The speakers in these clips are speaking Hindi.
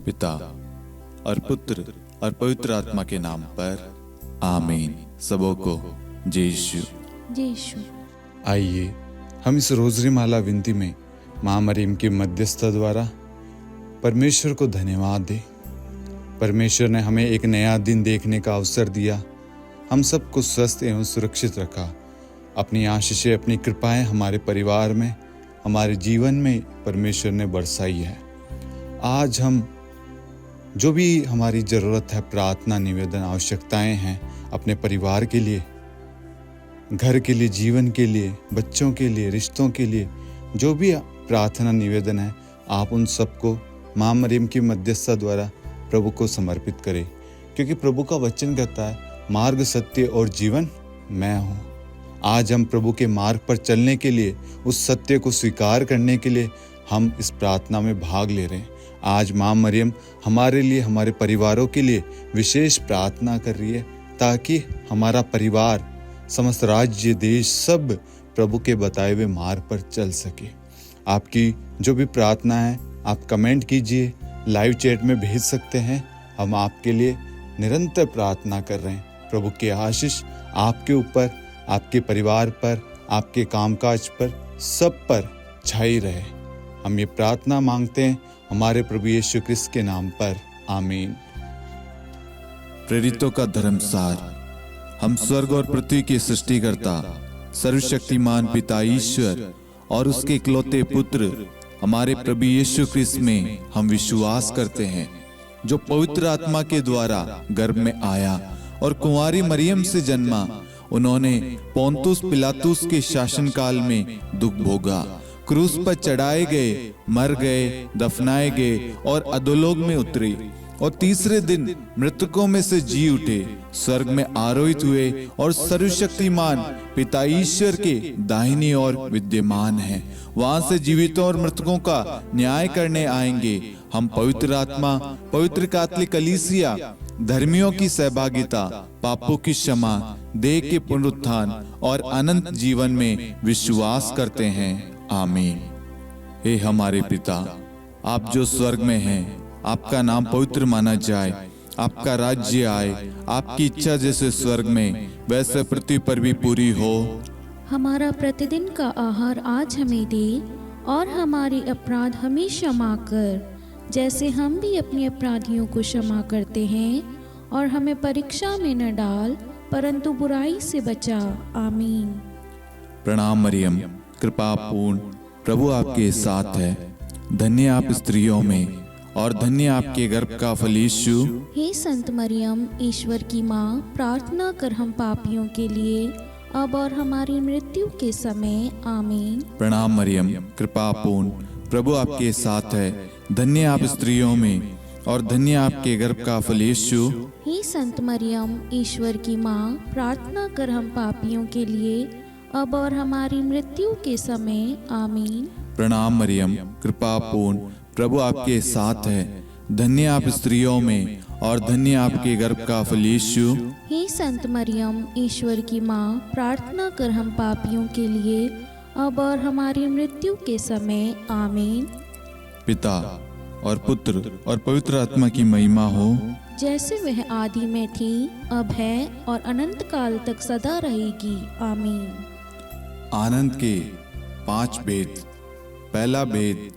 पिता और पुत्र और पवित्र आत्मा के नाम पर आमीन। सबों को जय यीशु। जय यीशु। आइए हम इस रोजरी माला विनती में माँ मरियम की मध्यस्थता द्वारा परमेश्वर को धन्यवाद दें। परमेश्वर ने हमें एक नया दिन देखने का अवसर दिया, हम सबको स्वस्थ एवं सुरक्षित रखा। अपनी आशीषें, अपनी कृपाएं हमारे परिवार में, हमारे जीवन में परमेश्वर ने बरसाई है। आज हम जो भी हमारी ज़रूरत है, प्रार्थना, निवेदन, आवश्यकताएं हैं अपने परिवार के लिए, घर के लिए, जीवन के लिए, बच्चों के लिए, रिश्तों के लिए, जो भी प्रार्थना निवेदन है, आप उन सबको माँ मरियम की मध्यस्थता द्वारा प्रभु को समर्पित करें। क्योंकि प्रभु का वचन कहता है, मार्ग, सत्य और जीवन मैं हूँ। आज हम प्रभु के मार्ग पर चलने के लिए, उस सत्य को स्वीकार करने के लिए हम इस प्रार्थना में भाग ले रहे हैं। आज माँ मरियम हमारे लिए, हमारे परिवारों के लिए विशेष प्रार्थना कर रही है, ताकि हमारा परिवार, समस्त राज्य, देश सब प्रभु के बताए हुए मार्ग पर चल सके। आपकी जो भी प्रार्थना है आप कमेंट कीजिए, लाइव चैट में भेज सकते हैं। हम आपके लिए निरंतर प्रार्थना कर रहे हैं। प्रभु की आशीष आपके ऊपर, आपके परिवार पर, आपके कामकाज पर, सब पर छाई रहे। हम ये प्रार्थना मांगते हैं हमारे प्रभु यीशु क्रिस्त के नाम पर, आमीन। प्रेरितों का धर्मसार। हम स्वर्ग और पृथ्वी के सृष्टिकर्ता, सर्वशक्तिमान पिता ईश्वर और उसके इकलौते पुत्र हमारे प्रभु यीशु क्रिस्त में हम विश्वास करते हैं, जो पवित्र आत्मा के द्वारा गर्भ में आया और कुंवारी मरियम से जन्मा। उन्होंने पोंतुस पिलातुस के शासनकाल में दुख भोगा, क्रूस पर चढ़ाए गए, मर गए, दफनाए गए और अधोलोक में उतरे और तीसरे दिन मृतकों में से जी उठे, स्वर्ग में आरोहित हुए और सर्वशक्तिमान पिता ईश्वर के दाहिनी ओर विद्यमान हैं। वहां से जीवितों और मृतकों का न्याय करने आएंगे। हम पवित्र आत्मा, पवित्र कैथोलिक कलीसिया, धर्मियों की सहभागिता, पापों की क्षमा, देह के पुनरुत्थान और अनंत जीवन में विश्वास करते हैं, आमीन। हे हमारे पिता, आप जो स्वर्ग में हैं, आपका नाम पवित्र माना जाए, आपका राज्य आए, आपकी इच्छा जैसे स्वर्ग में वैसे पृथ्वी पर भी पूरी हो। हमारा प्रतिदिन का आहार आज हमें दे, और हमारे अपराध हमें क्षमा कर, जैसे हम भी अपने अपराधियों को क्षमा करते हैं, और हमें परीक्षा में न डाल, परंतु बुराई से बचा, आमीन। प्रणाम मरियम, कृपा पूर्ण, प्रभु आपके साथ है। धन्य आप स्त्रियों में और धन्य आपके गर्भ का फल यीशु। हे संत मरियम, ईश्वर की माँ, प्रार्थना कर हम पापियों के लिए, अब और हमारी मृत्यु के समय, आमीन। प्रणाम मरियम, कृपा पूर्ण, प्रभु आपके साथ है। धन्य आप स्त्रियों में और धन्य आपके गर्भ का फल यीशु। हे संत मरियम, ईश्वर की माँ, प्रार्थना कर हम पापियों के लिए, अब और हमारी मृत्यु के समय, आमीन। प्रणाम मरियम, कृपा पूर्ण, प्रभु आपके साथ है। धन्य आप स्त्रियों में और धन्य आपके गर्भ का फल यीशु। हे संत मरियम, ईश्वर की माँ, प्रार्थना कर हम पापियों के लिए, अब और हमारी मृत्यु के समय, आमीन। पिता और पुत्र और पवित्र आत्मा की महिमा हो, जैसे वह आदि में थी, अब है और अनंत काल तक सदा रहेगी, आमीन। आनंद के 5 भेद। पहला भेद,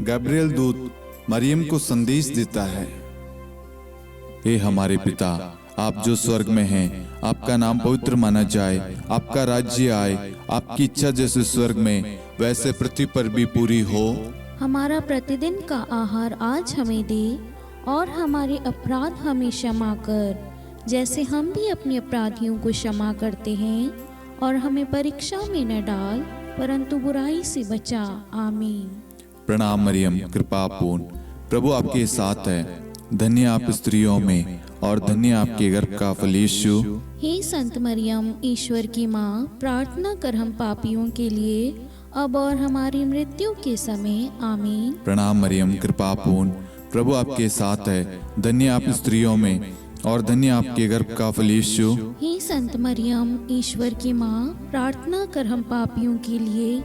गब्रिएल दूत मरियम को संदेश देता है। हे हमारे पिता, आप जो स्वर्ग में हैं, आपका नाम पवित्र माना जाए, आपका राज्य आए, आपकी इच्छा जैसे स्वर्ग में वैसे पृथ्वी पर भी पूरी हो। हमारा प्रतिदिन का आहार आज हमें दे, और हमारे अपराध हमें क्षमा कर, जैसे हम भी अपने अपराधियों को क्षमा करते हैं, और हमें परीक्षा में न डाल, परंतु बुराई से बचा, आमीन। प्रणाम मरियम, कृपा पूर्ण, प्रभु आपके साथ है। धन्य आप स्त्रियों में और धन्य आपके गर्भ का फल यीशु। हे संत मरियम, ईश्वर की माँ, प्रार्थना कर हम पापियों के लिए, अब और हमारी मृत्यु के समय, आमीन। प्रणाम मरियम, कृपा पूर्ण, प्रभु आपके साथ है। धन्य आप स्त्रियों में और धन्य आपके गर्भ का फल यीशु। हे संत मरियम, ईश्वर की माँ, प्रार्थना कर हम पापियों के लिए,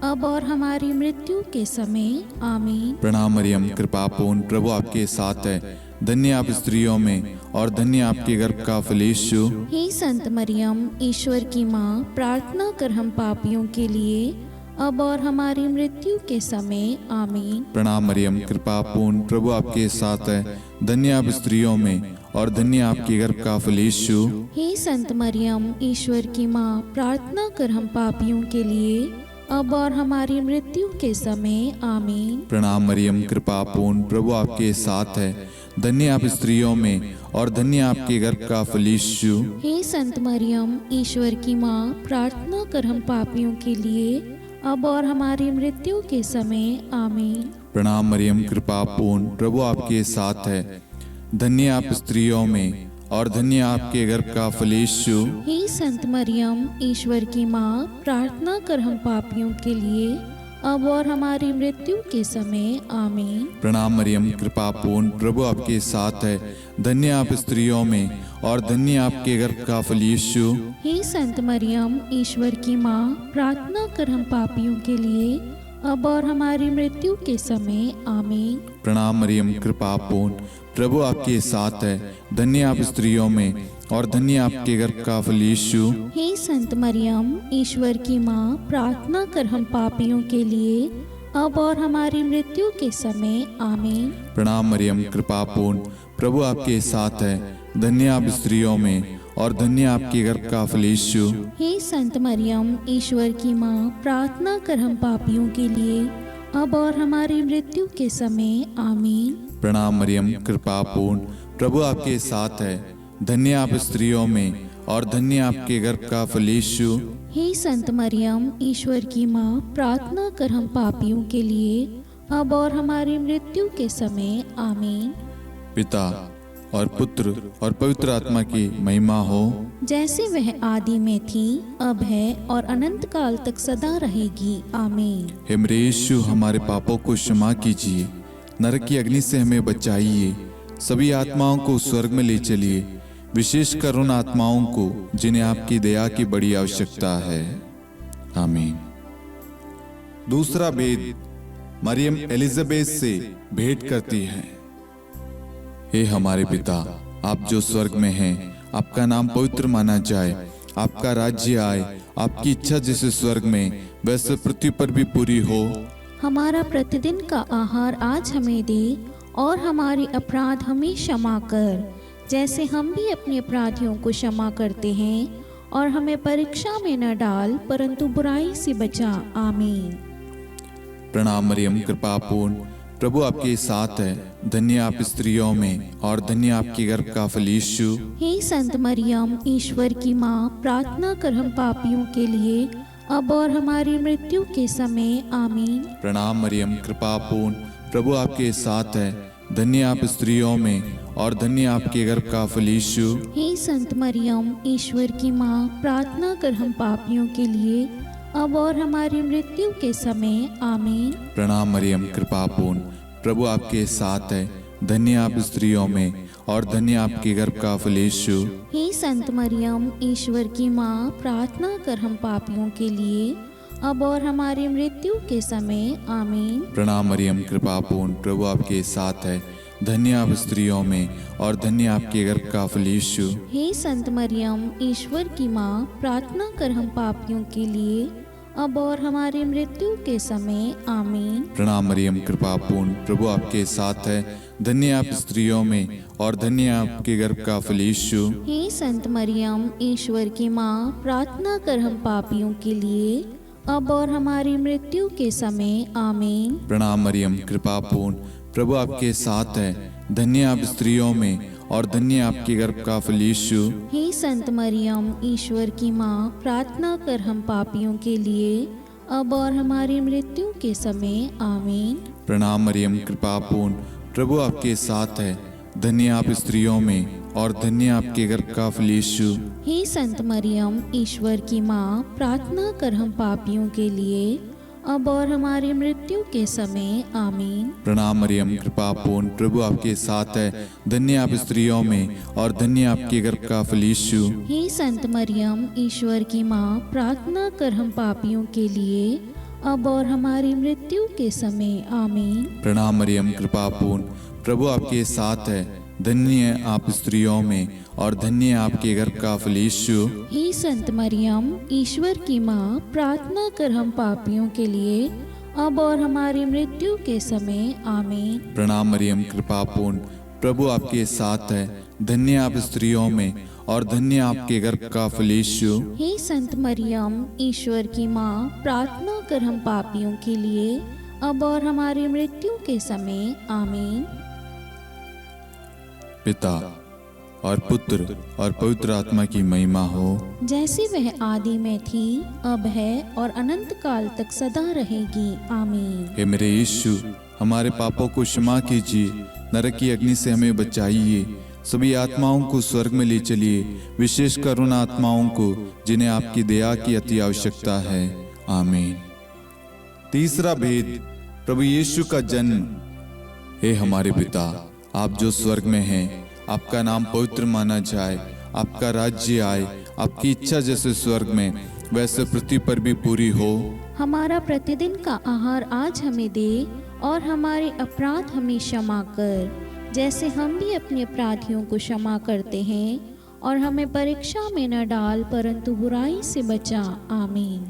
अब और हमारी मृत्यु के समय आमीन। प्रणाम मरियम, कृपा पूर्ण, प्रभु आपके साथ है। धन्य आप स्त्रियों में और धन्य आपके गर्भ का फल यीशु। हे संत मरियम, ईश्वर की माँ, प्रार्थना कर हम पापियों के लिए, अब और हमारी मृत्यु के समय आमीन। प्रणाम मरियम, कृपा पूर्ण, प्रभु आपके साथ है। धन्य आप स्त्रियों में और धन्य आपके गर्भ का फल यीशु। हे संत मरियम, ईश्वर की माँ, प्रार्थना कर हम पापियों के लिए, अब और हमारी मृत्यु के समय आमीन। प्रणाम मरियम, कृपा पूर्ण, प्रभु आपके साथ है। धन्य आप स्त्रियों में और धन्य आपके गर्भ का फल यीशु। हे संत मरियम, ईश्वर की माँ, प्रार्थना कर हम पापियों के लिए, अब और हमारी मृत्यु के समय आमीन। प्रणाम मरियम, कृपा पूर्ण, प्रभु आपके साथ है। धन्य आप स्त्रियों में और धन्य आपके गर्भ का फल यीशु। हे संत मरियम, ईश्वर की माँ, प्रार्थना कर हम पापियों के लिए, अब और हमारी मृत्यु के समय आमीन। प्रणाम मरियम, कृपा पूर्ण, प्रभु आपके साथ है। धन्य आप स्त्रियों में और धन्य आपके गर्भ का फल यीशु। हे संत मरियम, ईश्वर की माँ, प्रार्थना कर हम पापियों के लिए, अब और हमारी मृत्यु के समय आमीन। प्रणाम मरियम, कृपा पूर्ण, प्रभु आपके साथ है। धन्य आप स्त्रियों में और धन्य आपके गर्भ का फल यीशु। हे संत मरियम, ईश्वर की माँ, प्रार्थना कर हम पापियों के लिए, अब और हमारी मृत्यु के समय आमीन। प्रणाम मरियम, कृपा पूर्ण, प्रभु आपके साथ है। धन्य आप स्त्रियों में और धन्य आपके गर्भ का फल यीशु। हे संत मरियम, ईश्वर की माँ, प्रार्थना कर हम पापियों के लिए, अब और हमारी मृत्यु के समय आमीन। प्रणाम मरियम, कृपा पूर्ण, प्रभु आपके साथ है। धन्य आप स्त्रियों में और धन्य आपके गर्भ का फल यीशु। हे संत मरियम, ईश्वर की माँ, प्रार्थना कर हम पापियों के लिए, अब और हमारी मृत्यु के समय आमीन। पिता और पुत्र और पवित्र आत्मा की महिमा हो, जैसे वह आदि में थी, अब है और अनंत काल तक सदा रहेगी आमीन। हे मेरे यीशु, हमारे पापों को क्षमा कीजिए, नरक की अग्नि से हमें बचाइए, सभी आत्माओं को स्वर्ग में ले चलिए, विशेषकर उन आत्माओं को जिन्हें आपकी दया की बड़ी आवश्यकता है। आमीन। दूसरा भेद, मरियम एलिजाबेथ से भेंट करती है। हे हमारे पिता, आप जो स्वर्ग में हैं, आपका नाम पवित्र माना जाए, आपका राज्य आए, आपकी इच्छा जैसे स्वर्ग में वैसे पृथ्वी पर भी पूरी हो। हमारा प्रतिदिन का आहार आज हमें दे, और हमारे अपराध हमें क्षमा कर, जैसे हम भी अपने अपराधियों को क्षमा करते हैं, और हमें परीक्षा में न डाल, परंतु बुराई से बचा। आमीन। प्रणाम मरियम, कृपा पूर्ण, प्रभु आपके साथ है। धन्य आप स्त्रियों में और धन्य आपके गर्भ का फल यीशु। हे संत मरियम, ईश्वर की माँ, प्रार्थना कर हम पापियों के लिए, अब और हमारी मृत्यु के समय आमीन। प्रणाम मरियम, कृपा पूर्ण, प्रभु आपके साथ है। धन्य आप स्त्रियों में और धन्य आपके गर्भ का फल यीशु। हे संत मरियम, ईश्वर की माँ, प्रार्थना कर हम पापियों के लिए, अब और हमारी मृत्यु के समय आमीन। प्रणाम मरियम, कृपा पूर्ण, प्रभु आपके साथ है। धन्य आप स्त्रियों में और धन्य आपके गर्भ का फल यीशु। हे संत मरियम, ईश्वर की माँ, प्रार्थना कर हम पापियों के लिए, अब और हमारी मृत्यु के समय आमीन। प्रणाम मरियम, कृपा पूर्ण, प्रभु आपके साथ है। धन्य आप स्त्रियों में और धन्य आपके गर्भ का फल यीशु। हे संत मरियम, ईश्वर की माँ, प्रार्थना कर हम पापियों के लिए, अब और हमारी मृत्यु के समय आमीन। प्रणाम मरियम, कृपा पूर्ण, प्रभु आपके साथ है। धन्य आप स्त्रियों में और धन्य आपके गर्भ का फल यीशु। हे संत मरियम, ईश्वर की माँ, प्रार्थना कर हम पापियों के लिए, अब और हमारी मृत्यु के समय आमीन। प्रणाम मरियम, कृपा पूर्ण, प्रभु आपके साथ है। धन्य आप स्त्रियों में और धन्य आपके गर्भ का फल यीशु। हे संत मरियम, ईश्वर की माँ, प्रार्थना कर हम पापियों के लिए, अब और हमारी मृत्यु के समय आमीन। प्रणाम मरियम, कृपा पूर्ण, प्रभु आपके साथ है। धन्य आप स्त्रियों में और धन्य आपके गर्भ का फल यीशु। हे संत मरियम, ईश्वर की माँ, प्रार्थना कर हम पापियों के लिए, अब और हमारी मृत्यु के समय आमीन। प्रणाम मरियम, कृपा पूर्ण, प्रभु आपके साथ है। धन्य आप स्त्रियों में और धन्य आपके गर्भ का फल यीशु। हे संत मरियम, ईश्वर की माँ, प्रार्थना कर हम पापियों के लिए, अब और हमारी मृत्यु के समय आमीन। प्रणाम मरियम, कृपा पूर्ण, प्रभु आपके साथ है। धन्य आप स्त्रियों में और धन्य आपके गर्भ का फल यीशु। हे संत मरियम, ईश्वर की माँ, प्रार्थना कर हम पापियों के लिए अब और हमारी मृत्यु के समय आमीन। प्रणाम मरियम, कृपा पूर्ण, प्रभु आपके साथ है। धन्य आप स्त्रियों में और धन्य आपके गर्भ का फल यीशु। हे संत मरियम, ईश्वर की माँ, प्रार्थना कर हम पापियों के लिए अब और हमारी मृत्यु के समय आमीन। पिता और पुत्र और पवित्र आत्मा की महिमा हो, जैसे वह आदि में थी, अब है और अनंत काल तक सदा रहेगी आमीन। हे मेरे यीशु, हमारे पापों को क्षमा कीजिए, नरक की अग्नि से हमें बचाइए, सभी आत्माओं को स्वर्ग में ले चलिए, विशेषकर उन आत्माओं को जिन्हें आपकी दया की अति आवश्यकता है। आमीन। तीसरा भेद, प्रभु यीशु का जन्म। हे हमारे पिता, आप जो स्वर्ग में हैं, आपका नाम पवित्र माना जाए, आपका राज्य आए, आपकी इच्छा जैसे स्वर्ग में वैसे पृथ्वी पर भी पूरी हो। हमारा प्रतिदिन का आहार आज हमें दे और हमारे अपराध हमें क्षमा कर, जैसे हम भी अपने अपराधियों को क्षमा करते हैं, और हमें परीक्षा में न डाल परंतु बुराई से बचा। आमीन।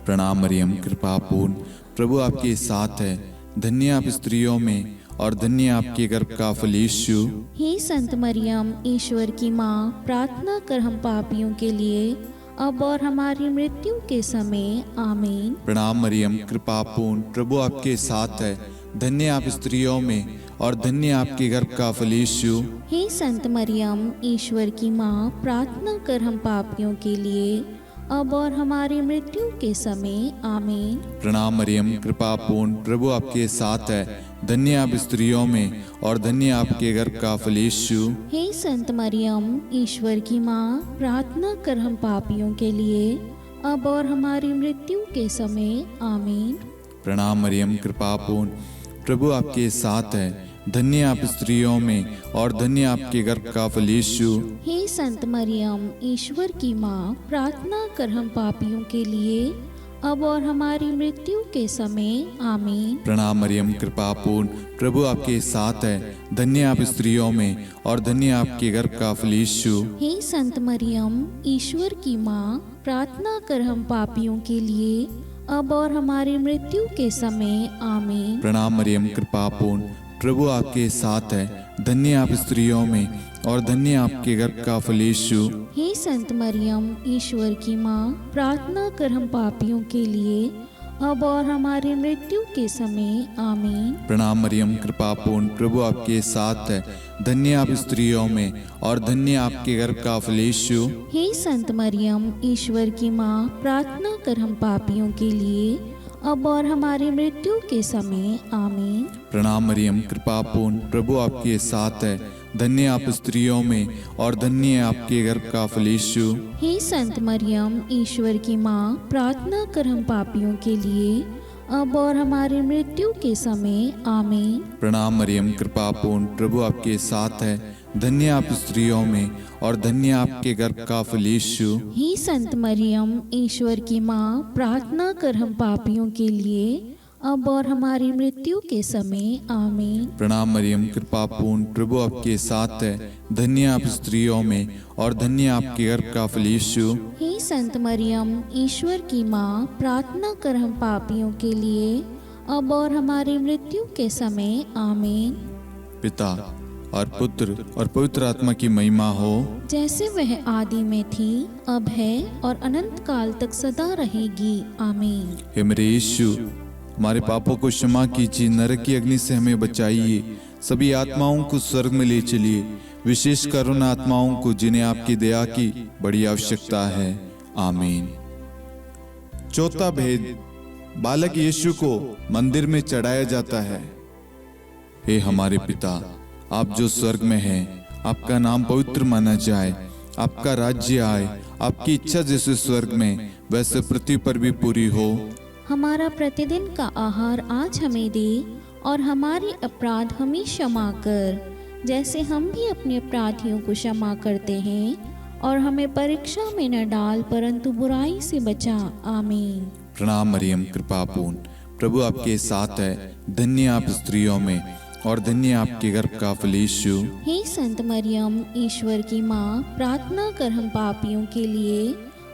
प्रणाम मरियम, कृपा पूर्ण, प्रभु आपके साथ है। धन्य आप स्त्रियों में और धन्य आपके गर्भ का फल यीशु। हे संत मरियम, ईश्वर की माँ, प्रार्थना कर हम पापियों के लिए अब और हमारी मृत्यु के समय आमीन। प्रणाम मरियम, कृपा पूर्ण, प्रभु आपके साथ है। धन्य आप स्त्रियों में और धन्य आपके गर्भ का फल यीशु। हे संत मरियम, ईश्वर की माँ, प्रार्थना कर हम पापियों के लिए अब और हमारी मृत्यु के समय आमीन। प्रणाम मरियम, कृपा पूर्ण, प्रभु आपके साथ है। धन्य आप स्त्रियों में और धन्य आपके गर्भ का फल यीशु। हे संत मरियम, ईश्वर की माँ, प्रार्थना कर हम पापियों के लिए अब और हमारी मृत्यु के समय आमीन। प्रणाम मरियम, कृपा पूर्ण, प्रभु आपके साथ है। धन्य आप स्त्रियों में और धन्य आपके गर्भ का फल यीशु। हे संत मरियम, ईश्वर की माँ, प्रार्थना कर हम पापियों के लिए अब और हमारी मृत्यु के समय आमीन। प्रणाम मरियम, कृपा पूर्ण, प्रभु आपके साथ है। धन्य आप स्त्रियों में और धन्य आपके गर्भ का फल यीशु। हे संत मरियम, ईश्वर की माँ, प्रार्थना कर हम पापियों के लिए अब और हमारी मृत्यु के समय आमीन। प्रणाम मरियम, कृपा पूर्ण, प्रभु आपके साथ है। धन्य आप स्त्रियों में और धन्य आपके गर्भ का फल यीशु। हे संत मरियम, ईश्वर की माँ, प्रार्थना कर हम पापियों के लिए अब और हमारी मृत्यु के समय आमीन। प्रणाम मरियम, कृपा पूर्ण, प्रभु आपके साथ है। धन्य आप स्त्रियों में और धन्य आपके गर्भ का फल यीशु। हे संत मरियम, ईश्वर की माँ, प्रार्थना कर हम पापियों के लिए अब और हमारी मृत्यु के समय आमीन। प्रणाम मरियम, कृपा पूर्ण, प्रभु आपके साथ है। धन्य आप स्त्रियों में और धन्य आपके गर्भ का फल यीशु। हे संत मरियम, ईश्वर की माँ, प्रार्थना कर हम पापियों के लिए अब और हमारी मृत्यु के समय आमीन। प्रणाम मरियम, कृपा पूर्ण, प्रभु आपके साथ है। धन्य आप स्त्रियों में और धन्य आपके गर्भ का फल यीशु। हे संत मरियम, ईश्वर की माँ, प्रार्थना कर हम पापियों के लिए अब और हमारी मृत्यु के समय आमीन। प्रणाम मरियम, कृपा पूर्ण, प्रभु आपके साथ है। धन्य आप स्त्रियों में और धन्य आपके गर्भ का फल यीशु। हे संत मरियम, ईश्वर की माँ, प्रार्थना कर हम पापियों के लिए अब और हमारी मृत्यु के समय आमीन। पिता और पुत्र और पवित्र आत्मा की महिमा हो, जैसे वह आदि में थी, अब है और अनंत काल तक सदा रहेगी आमीन। हे मेरे यीशु, हमारे पापों को क्षमा कीजिए, नरक की अग्नि से हमें बचाइए, सभी आत्माओं को स्वर्ग में ले चलिए, विशेषकर उन आत्माओं को जिन्हें आपकी दया की बड़ी आवश्यकता है। आमीन। चौथा भेद, बालक यीशु को मंदिर में चढ़ाया जाता है। हे हमारे पिता, आप जो स्वर्ग में हैं, आपका नाम पवित्र माना जाए, आपका राज्य आए, आपकी इच्छा जैसे स्वर्ग में वैसे पृथ्वी पर भी पूरी हो। हमारा प्रतिदिन का आहार आज हमें दे और हमारे अपराध हमें क्षमा कर, जैसे हम भी अपने अपराधियों को क्षमा करते हैं, और हमें परीक्षा में न डाल परंतु बुराई से बचा। आमीन। प्रणाम मरियम कृपा पूर्ण, प्रभु आपके साथ है, धन्य आप स्त्रियों में और धन्य आपके गर्भ का फल यीशु। हे संत मरियम, ईश्वर की माँ, प्रार्थना कर हम पापियों के लिए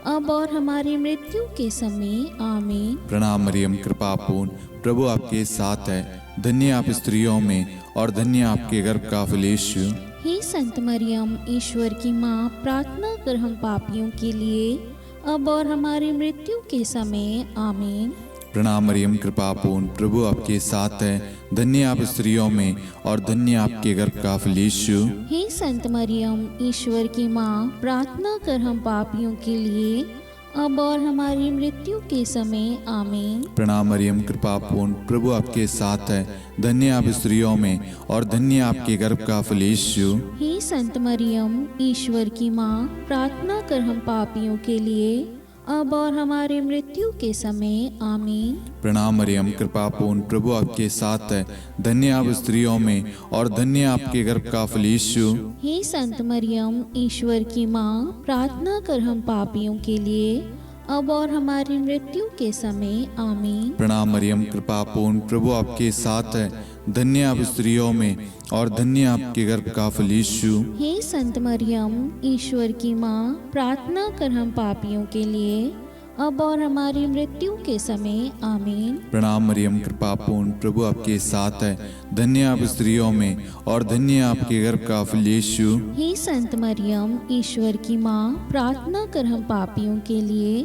अब और हमारी मृत्यु के समय आमीन। प्रणाम मरियम कृपा पूर्ण, प्रभु आपके साथ है, धन्य आप स्त्रियों में और धन्य आपके गर्भ का फल यीशु। हे संत मरियम, ईश्वर की माँ, प्रार्थना कर हम पापियों के लिए अब और हमारी मृत्यु के समय आमीन। प्रणाम मरियम कृपा पूर्ण, प्रभु आपके साथ है, धन्य आप स्त्रियों में और धन्य आपके गर्भ का फल यीशु। हे संत मरियम, ईश्वर की माँ, प्रार्थना कर हम पापियों के लिए अब और हमारी मृत्यु के समय आमीन। प्रणाम मरियम कृपा पूर्ण, प्रभु आपके साथ है, धन्य आप स्त्रियों में और धन्य आपके गर्भ का फल यीशु। हे संत मरियम, ईश्वर की माँ, प्रार्थना कर हम पापियों के लिए अब और हमारी मृत्यु के समय आमीन। प्रणाम मरियम कृपा पूर्ण, प्रभु आपके साथ है, धन्य आप स्त्रियों में और धन्य आपके गर्भ का फल यीशु। हे संत मरियम, ईश्वर की माँ, प्रार्थना कर हम पापियों के लिए अब और हमारी मृत्यु के समय आमीन। प्रणाम मरियम कृपा पूर्ण, प्रभु आपके साथ है, धन्य आप स्त्रियों में और धन्य आपके गर्भ का फल यीशु। हे संत मरियम, ईश्वर की माँ, प्रार्थना कर हम पापियों के लिए अब और हमारी मृत्यु के समय आमीन। प्रणाम मरियम कृपा पूर्ण, प्रभु आपके साथ है, धन्य आप स्त्रियों में और धन्य आपके गर्भ का फल यीशु। हे संत मरियम, ईश्वर की माँ, प्रार्थना कर हम पापियों के लिए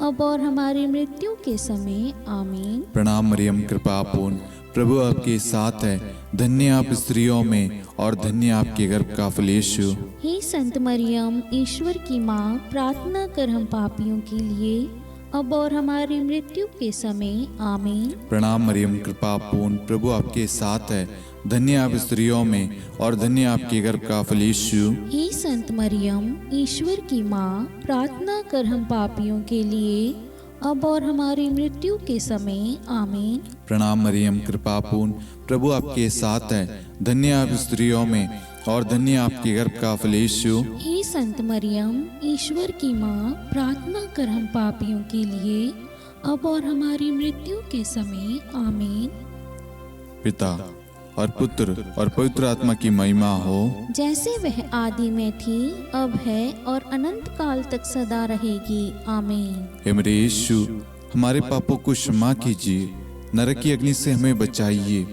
अब और हमारी मृत्यु के समय आमीन। प्रणाम मरियम कृपा पूर्ण, प्रभु आपके साथ है, धन्य आप स्त्रियों में और धन्य आपके गर्भ का फल यीशु। हे संत मरियम, ईश्वर की माँ, प्रार्थना कर हम पापियों के लिए अब और हमारी मृत्यु के समय आमीन। प्रणाम मरियम कृपा पूर्ण, प्रभु आपके साथ है, धन्य आप स्त्रियों में और धन्य आपके गर्भ का फल यीशु। हे संत मरियम, ईश्वर की माँ, प्रार्थना कर हम पापियों के लिए अब और हमारी मृत्यु के समय आमीन। प्रणाम मरियम कृपा पूर्ण, प्रभु आपके साथ है, धन्य आप स्त्रियों में और धन्य आपके गर्भ का फल यीशु। हे संत मरियम, ईश्वर की माँ, प्रार्थना कर हम पापियों के लिए अब और हमारी मृत्यु के समय आमीन। पिता और पुत्र और पवित्र आत्मा की महिमा हो, जैसे वह आदि में थी, अब है और अनंत काल तक सदा रहेगी आमीन। हे मेरे यीशु, हमारे पापों को क्षमा कीजिए, नरक की अग्नि से हमें बचाइए,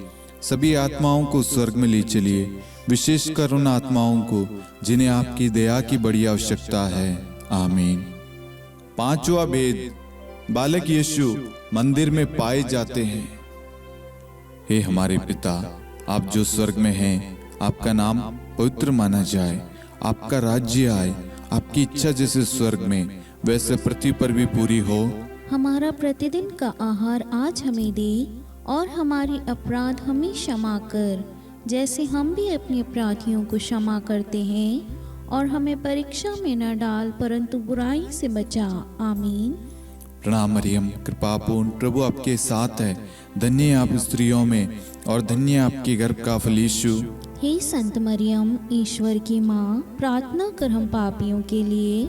सभी आत्माओं को स्वर्ग में ले चलिए, विशेषकर उन आत्माओं को जिन्हें आपकी दया की बड़ी आवश्यकता है आमीन। पांचवा भेद, बालक यीशु मंदिर में पाए जाते हैं। हे हमारे पिता, आप जो स्वर्ग में हैं, आपका नाम पवित्र माना जाए, आपका राज्य आए, आपकी इच्छा जैसे स्वर्ग में वैसे पृथ्वी पर भी पूरी हो। हमारा प्रतिदिन का आहार आज हमें दे और हमारी अपराध हमें क्षमा कर, जैसे हम भी अपने अपराधियों को क्षमा करते हैं, और हमें परीक्षा में न डाल परंतु बुराई से बचा आमीन। प्रणाम मरियम कृपा पूर्ण, प्रभु आपके साथ है, धन्य आप स्त्रियों में और धन्य आपके गर्भ का फल यीशु। हे संत मरियम, ईश्वर की माँ, प्रार्थना कर हम पापियों के लिए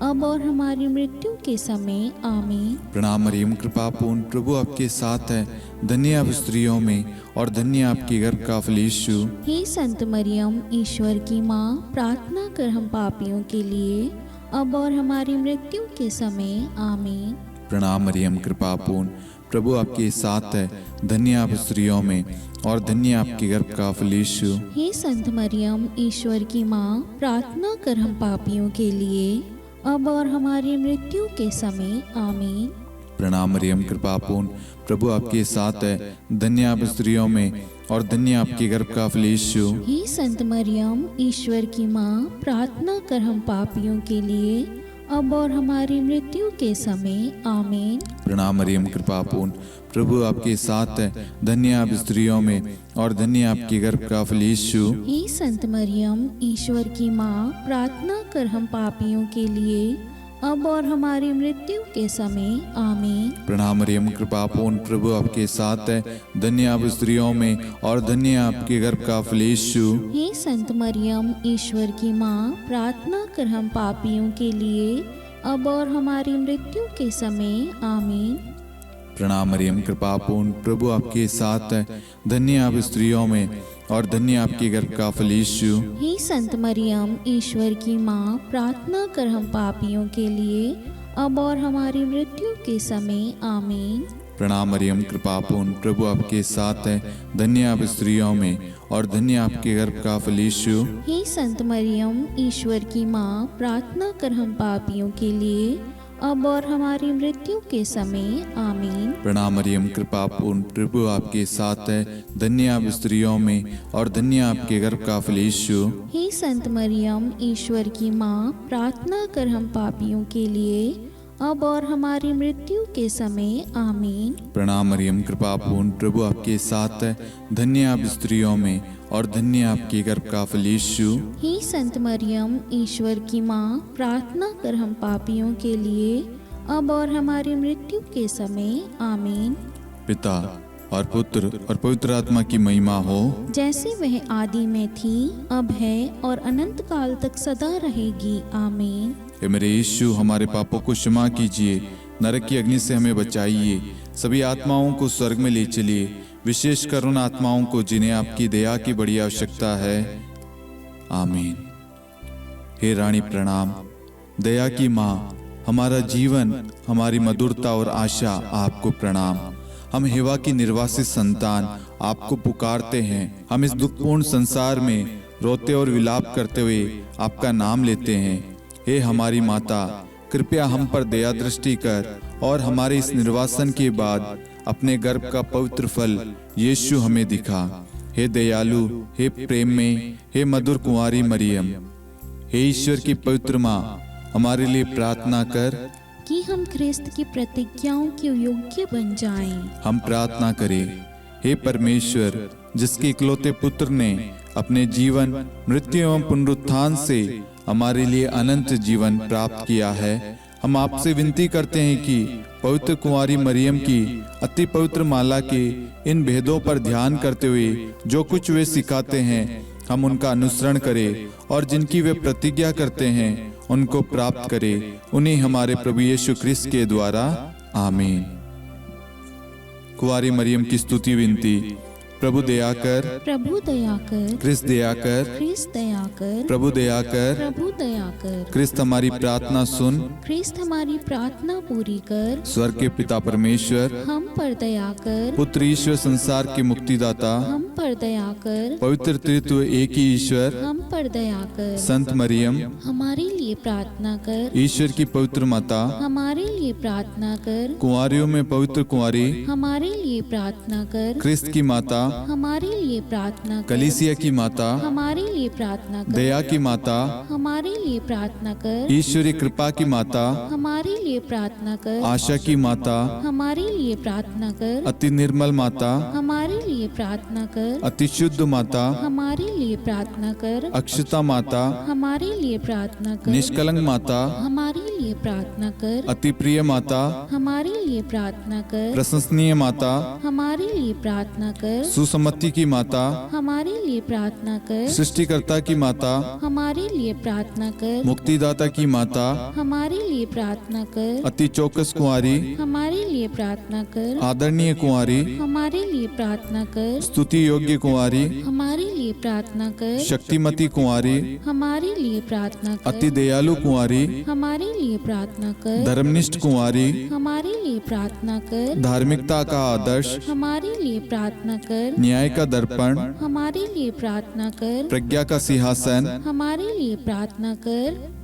अब और हमारी मृत्यु के समय आमीन। प्रणाम मरियम कृपा पूर्ण, प्रभु आपके साथ है, धन्य आप स्त्रियों में और धन्य आपके गर्भ का फल यीशु। हे संत मरियम, ईश्वर की माँ, प्रार्थना कर हम पापियों के लिए अब और हमारी मृत्यु के समय आमीन। प्रणाम मरियम कृपा पूर्ण, प्रभु आपके साथ है, धन्य आप स्त्रियों में और धन्य आपके गर्भ का फल यीशु। हे संत मरियम, ईश्वर की माँ, प्रार्थना कर हम पापियों के लिए अब और हमारी मृत्यु के समय आमीन। प्रणाम मरियम कृपा पूर्ण, प्रभु आपके साथ है, धन्य आप स्त्रियों में और धन्य आपके गर्भ का फल यीशु। हे संत मरियम, ईश्वर की माँ, प्रार्थना कर हम पापियों के लिए अब और हमारी मृत्यु के समय आमीन। प्रणाम मरियम कृपा पूर्ण, प्रभु आपके साथ है, धन्य आप स्त्रियों में और धन्य आपके गर्भ का फल यीशु। हे संत मरियम, ईश्वर की माँ, प्रार्थना कर हम पापियों के लिए अब और हमारी मृत्यु के समय आमीन। प्रणाम मरियम कृपा पूर्ण, प्रभु आपके साथ है, धन्य आप स्त्रियों में और धन्य आपके गर्भ का फल यीशु। हे संत मरियम, ईश्वर की माँ, प्रार्थना कर हम पापियों के लिए अब और हमारी मृत्यु के समय आमीन। प्रणाम मरियम, कृपा पूर्ण, प्रभु आपके साथ है। धन्य आप स्त्रियों में और धन्य आपके गर्भ का फल यीशु। हे संत मरियम, ईश्वर की माँ, प्रार्थना कर हम पापियों के लिए, अब और हमारी मृत्यु के समय। आमीन। प्रणाम मरियम, कृपा पूर्ण, प्रभु आपके साथ है। धन्य आप स्त्रियों में और धन्य आपके गर्भ का फल यीशु। हे संत मरियम, ईश्वर की माँ, प्रार्थना कर हम पापियों के लिए, अब और हमारी मृत्यु के समय। आमीन। प्रणाम मरियम, कृपा पूर्ण, प्रभु आपके साथ है। धन्य आप स्त्रियों में और धन्य आपके गर्भ का फल यीशु। हे संत मरियम, ईश्वर की माँ, प्रार्थना कर हम पापियों के लिए, अब और हमारी मृत्यु के समय। आमीन। प्रणाम मरियम, कृपा पूर्ण, प्रभु आपके साथ है। धन्य आप स्त्रियों में और धन्य आपके गर्भ का फल यीशु। हे संत मरियम, ईश्वर की माँ, प्रार्थना कर हम पापियों के लिए, अब और हमारी मृत्यु के समय। आमीन। पिता और पुत्र और पवित्र आत्मा की महिमा हो, जैसे वह आदि में थी, अब है और अनंत काल तक सदा रहेगी। आमीन। हे मेरे यीशु, हमारे पापों को क्षमा कीजिए, नरक की अग्नि से हमें बचाइए, सभी आत्माओं को स्वर्ग में ले चलिए, विशेषकर उन आत्माओं को जिन्हें आपकी दया की बड़ी आवश्यकता है। आमीन। हे रानी प्रणाम, दया की माँ, हमारा जीवन, हमारी मधुरता और आशा आपको प्रणाम। हम हेवा की निर्वासित संतान आपको पुकारते हैं। हम इस दुखपूर्ण संसार में रोते और विलाप करते हुए आपका नाम लेते हैं। हे हमारी माता, कृपया हम पर दया दृष्टि कर और हमारे इस निर्वासन के बाद अपने गर्भ का पवित्र फल यीशु हमें दिखा। हे दयालु, हे प्रेम में, हे मधुर कुंवारी मरियम, हे ईश्वर की पवित्र माँ, हमारे लिए प्रार्थना कर कि हम ख्रिस्त की प्रतिज्ञाओं के योग्य बन जाएं। हम प्रार्थना करें। हे परमेश्वर, जिसके इकलौते पुत्र ने अपने जीवन, मृत्यु एवं पुनरुत्थान से हमारे लिए अनंत जीवन प्राप्त किया है, हम आपसे विनती करते हैं कि पवित्र कुंवारी मरियम की अति पवित्र माला के इन भेदों पर ध्यान करते हुए जो कुछ वे सिखाते हैं, हम उनका अनुसरण करें और जिनकी वे प्रतिज्ञा करते हैं उनको प्राप्त करें। उन्हीं हमारे प्रभु यीशु ख्रिस्त के द्वारा। आमीन। कुंवारी मरियम की स्तुति विनती। प्रभु दया कर, प्रभु दया कर, ख्रिस्त दया कर, ख्रिस्त दया कर, प्रभु दया कर, प्रभु दया कर, ख्रिस्त हमारी प्रार्थना सुन। ख्रिस्त हमारी प्रार्थना पूरी कर, स्वर्ग के पिता परमेश्वर, हम पर दया कर, पुत्र ईश्वर संसार के मुक्तिदाता, हम पर दया कर, पवित्र त्रित्व एक ही ईश्वर, हम पर दया कर, संत मरियम, हमारे लिए प्रार्थना कर, ईश्वर की पवित्र माता, हमारे लिए प्रार्थना कर, कुंवारियों में पवित्र कुंवारी, हमारे लिए प्रार्थना कर, ख्रिस्त की माता, हमारे लिए प्रार्थना कर, कलीसिया की माता, हमारे लिए प्रार्थना कर, दया की माता, हमारे लिए प्रार्थना कर, ईश्वरी कृपा की माता, हमारे लिए प्रार्थना कर, आशा की माता, हमारे लिए प्रार्थना कर, अति निर्मल माता, हमारे लिए प्रार्थना कर, अति शुद्ध माता, हमारे लिए प्रार्थना कर, अक्षता माता, हमारे लिए प्रार्थना कर, निष्कलंक माता, हमारे लिए प्रार्थना कर, अति प्रिय माता, हमारे लिए प्रार्थना कर, प्रशंसनीय माता, हमारे लिए प्रार्थना कर, सुसम्मति की माता, हमारे लिए प्रार्थना कर, सृष्टिकर्ता की माता, हमारे लिए प्रार्थना कर, मुक्तिदाता की माता, हमारे लिए प्रार्थना कर, अति चौकस कुंवारी, हमारे लिए प्रार्थना कर, आदरणीय कुंवारी, हमारे लिए प्रार्थना कर, स्तुति योग्य कुंवारी, हमारे लिए प्रार्थना कर, शक्तिमती कुंवारी, हमारे लिए प्रार्थना अति कर, दयालु कुंवारी, हमारे लिए प्रार्थना कर, धर्मनिष्ठ कुंवारी, हमारे लिए प्रार्थना कर, धार्मिकता का आदर्श, हमारे लिए प्रार्थना कर, न्याय का दर्पण, हमारे लिए प्रार्थना कर, प्रज्ञा का सिंहासन, हमारे लिए प्रार्थना कर,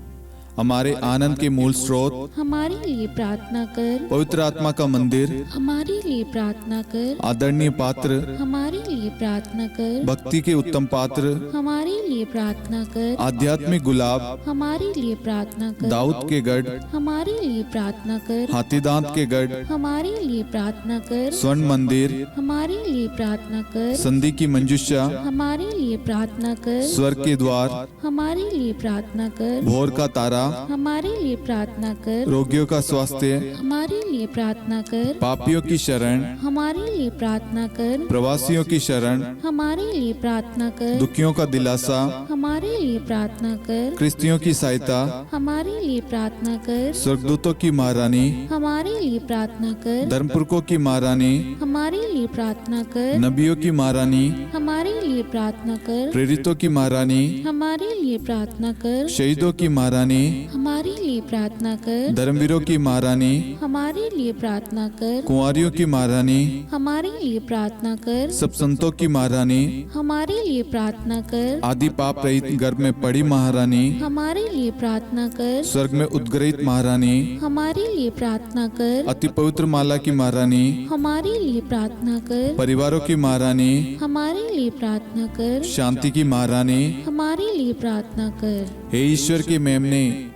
हमारे आनंद के मूल स्रोत, हमारे लिए प्रार्थना कर, पवित्र आत्मा का मंदिर, हमारे लिए प्रार्थना कर, आदरणीय पात्र, हमारे लिए प्रार्थना कर, भक्ति के उत्तम पात्र, हमारे लिए प्रार्थना कर, आध्यात्मिक गुलाब, हमारे लिए प्रार्थना कर, दाऊद के गढ़, हमारे लिए प्रार्थना कर, हाथीदांत के गढ़, हमारे लिए प्रार्थना कर, स्वर्ण मंदिर, हमारे लिए प्रार्थना कर, संधि की मंजुषा, हमारे लिए प्रार्थना कर, स्वर्ग के द्वार, हमारे लिए प्रार्थना कर, भोर का तारा, हमारे लिए प्रार्थना कर। रोगियों का स्वास्थ्य, हमारे लिए प्रार्थना कर। पापियों की शरण, हमारे लिए प्रार्थना कर। प्रवासियों की शरण, हमारे लिए प्रार्थना कर। दुखियों का दिलासा, हमारे लिए प्रार्थना कर। क्रिस्तियों की सहायता, हमारे लिए प्रार्थना कर। स्वर्गदूतों की महारानी, हमारे लिए प्रार्थना कर। धर्मपुरखों की महारानी, हमारे लिए प्रार्थना कर। नबियों की महारानी, हमारे लिए प्रार्थना कर। प्रेरितों की महारानी, हमारे लिए प्रार्थना कर। शहीदों की महारानी, हमारे लिए प्रार्थना कर। धर्मवीरों की महारानी, हमारे लिए प्रार्थना कर। कुंवारियों की महारानी, हमारे लिए प्रार्थना कर। सब संतों की महारानी, हमारे लिए प्रार्थना कर। आदि पाप रहित गर्भ में पड़ी महारानी, हमारे लिए प्रार्थना कर। स्वर्ग में उद्गृहित महारानी, हमारे लिए प्रार्थना कर। अति पवित्र माला की महारानी, हमारे लिए प्रार्थना कर। परिवारों की महारानी, हमारे लिए प्रार्थना कर। शांति की महारानी, हमारे लिए प्रार्थना कर। हे ईश्वर के मेमने,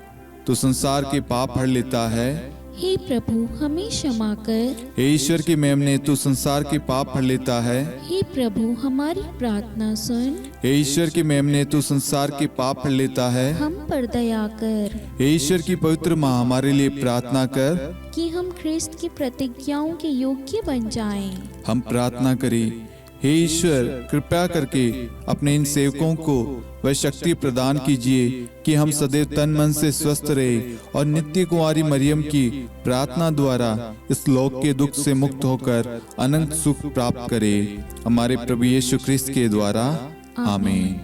तू संसार के पाप हर लेता है। हे प्रभु हमें क्षमा कर। हे ईश्वर के मेमने, तू संसार के पाप हर लेता है। हे प्रभु हमारी प्रार्थना सुन। हे ईश्वर के मेमने, तू संसार के पाप हर लेता है। हम पर दया कर हे ईश्वर की पवित्र माँ, हमारे लिए प्रार्थना कर। कि हम ख्रिस्त की प्रतिज्ञाओं के योग्य बन जाएं। हम प्रार्थना करें, हे ईश्वर कृपया करके अपने इन सेवकों को वह शक्ति प्रदान कीजिए कि हम सदैव तन मन से स्वस्थ रहे और नित्य कुंवारी मरियम की प्रार्थना द्वारा इस लोक के दुख से मुक्त होकर अनंत सुख प्राप्त करें। हमारे प्रभु यीशु ख्रिस्त के द्वारा आमीन।